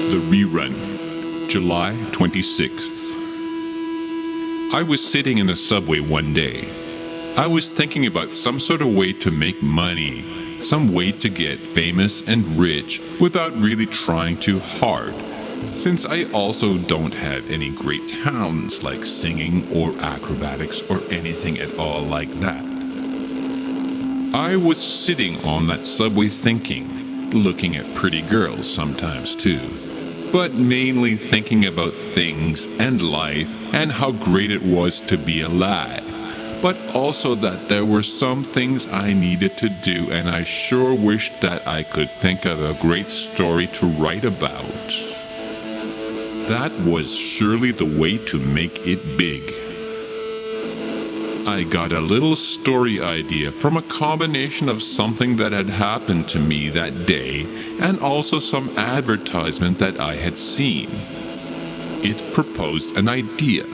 The Rerun, July 26th. I was sitting in the subway one day. I was thinking about some sort of way to make money, some way to get famous and rich without really trying too hard, since I also don't have any great talents like singing or acrobatics or anything at all like that. I was sitting on that subway thinking, looking at pretty girls sometimes too, but mainly thinking about things and life and how great it was to be alive, but also that there were some things I needed to do, and I sure wished that I could think of a great story to write about. That was surely the way to make it big. I got a little story idea from a combination of something that had happened to me that day and also some advertisement that I had seen. It proposed an idea.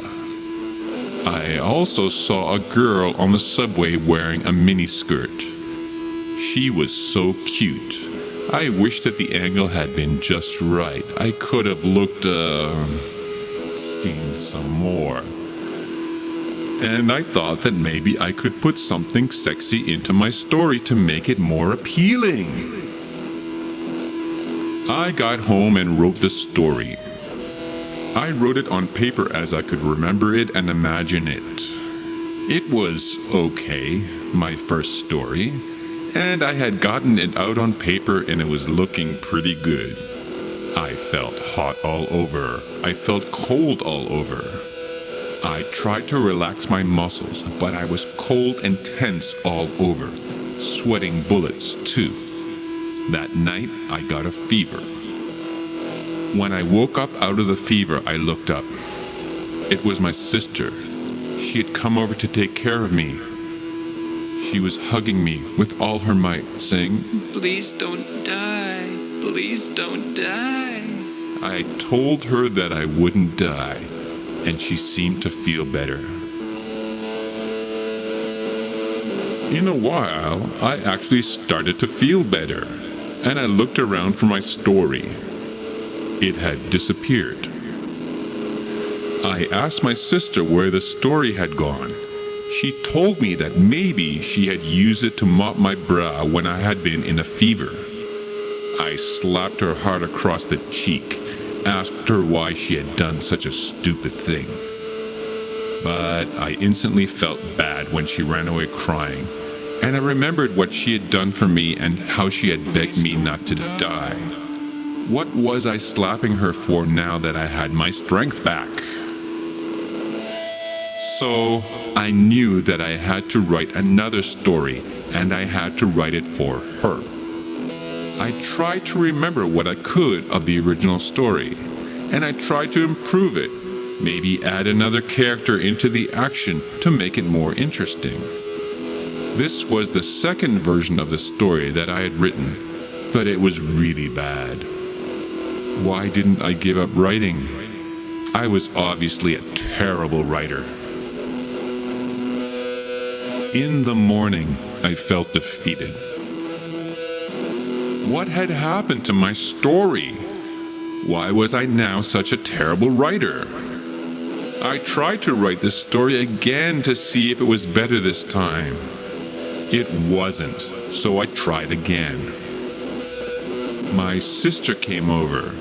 I also saw a girl on the subway wearing a miniskirt. She was so cute. I wish that the angle had been just right. I could have seen some more. And I thought that maybe I could put something sexy into my story to make it more appealing. I got home and wrote the story. I wrote it on paper as I could remember it and imagine it. It was okay, my first story, and I had gotten it out on paper and it was looking pretty good. I felt hot all over. I felt cold all over. I tried to relax my muscles, but I was cold and tense all over, sweating bullets too. That night, I got a fever. When I woke up out of the fever, I looked up. It was my sister. She had come over to take care of me. She was hugging me with all her might, saying, "Please don't die. Please don't die." I told her that I wouldn't die, and she seemed to feel better. In a while, I actually started to feel better, and I looked around for my story. It had disappeared. I asked my sister where the story had gone. She told me that maybe she had used it to mop my brow when I had been in a fever. I slapped her hard across the cheek, asked her why she had done such a stupid thing. But I instantly felt bad when she ran away crying, and I remembered what she had done for me and how she had begged me not to die. What was I slapping her for now that I had my strength back? So I knew that I had to write another story, and I had to write it for her. I tried to remember what I could of the original story, and I tried to improve it, maybe add another character into the action to make it more interesting. This was the second version of the story that I had written, but it was really bad. Why didn't I give up writing? I was obviously a terrible writer. In the morning, I felt defeated. What had happened to my story? Why was I now such a terrible writer? I tried to write this story again to see if it was better this time. It wasn't, so I tried again. My sister came over.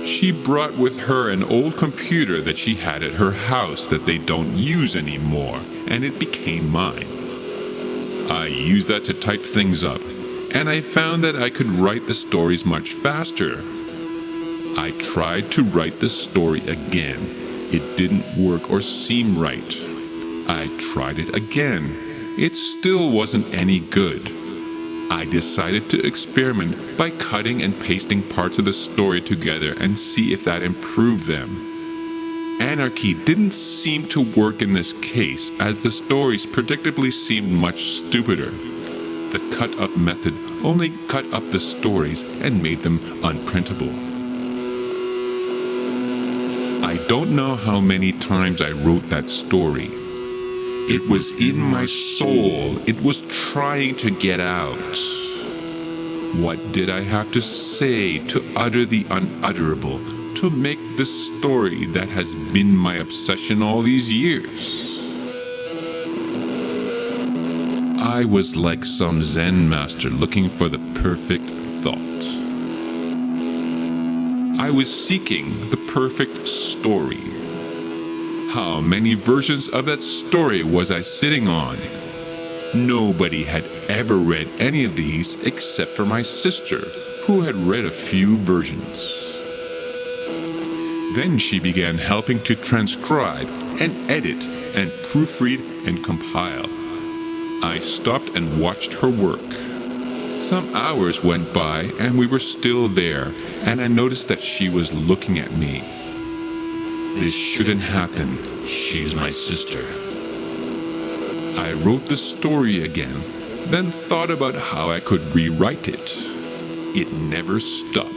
She brought with her an old computer that she had at her house that they don't use anymore, and it became mine. I used that to type things up, and I found that I could write the stories much faster. I tried to write the story again. It didn't work or seem right. I tried it again. It still wasn't any good. I decided to experiment by cutting and pasting parts of the story together and see if that improved them. Anarchy didn't seem to work in this case, as the stories predictably seemed much stupider. The cut-up method only cut up the stories and made them unprintable. I don't know how many times I wrote that story. It was in my soul. It was trying to get out. What did I have to say to utter the unutterable, to make the story that has been my obsession all these years. I was like some Zen master looking for the perfect thought. I was seeking the perfect story. How many versions of that story was I sitting on? Nobody had ever read any of these except for my sister, who had read a few versions. Then she began helping to transcribe and edit and proofread and compile. I stopped and watched her work. Some hours went by and we were still there, and I noticed that she was looking at me. This shouldn't happen. She's my sister. I wrote the story again, then thought about how I could rewrite it. It never stopped.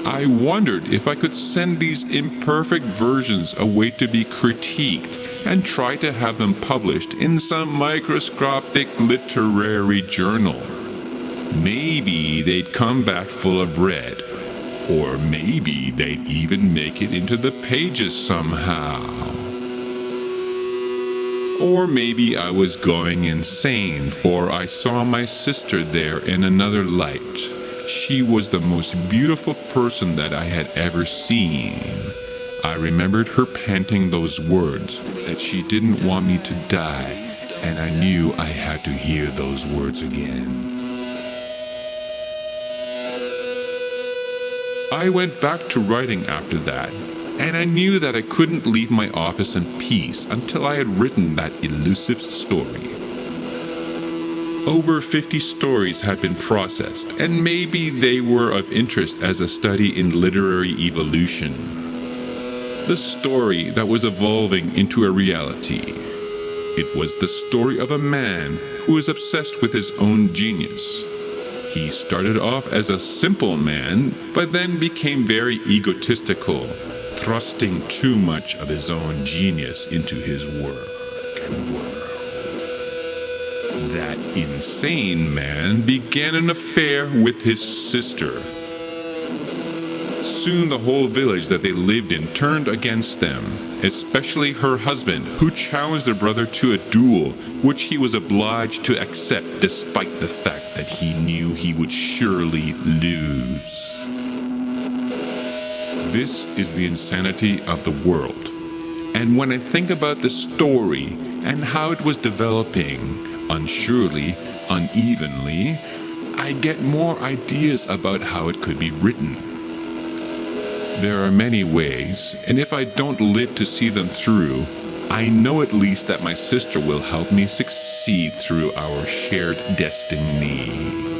I wondered if I could send these imperfect versions away to be critiqued and try to have them published in some microscopic literary journal. Maybe they'd come back full of red, or maybe they'd even make it into the pages somehow. Or maybe I was going insane, for I saw my sister there in another light. She was the most beautiful person that I had ever seen. I remembered her panting those words, that she didn't want me to die, and I knew I had to hear those words again. I went back to writing after that, and I knew that I couldn't leave my office in peace until I had written that elusive story. Over 50 stories had been processed, and maybe they were of interest as a study in literary evolution. The story that was evolving into a reality. It was the story of a man who was obsessed with his own genius. He started off as a simple man, but then became very egotistical, thrusting too much of his own genius into his work and world. That insane man began an affair with his sister. Soon the whole village that they lived in turned against them, especially her husband, who challenged their brother to a duel, which he was obliged to accept despite the fact that he knew he would surely lose. This is the insanity of the world. And when I think about the story and how it was developing, unsurely, unevenly, I get more ideas about how it could be written. There are many ways, and if I don't live to see them through, I know at least that my sister will help me succeed through our shared destiny.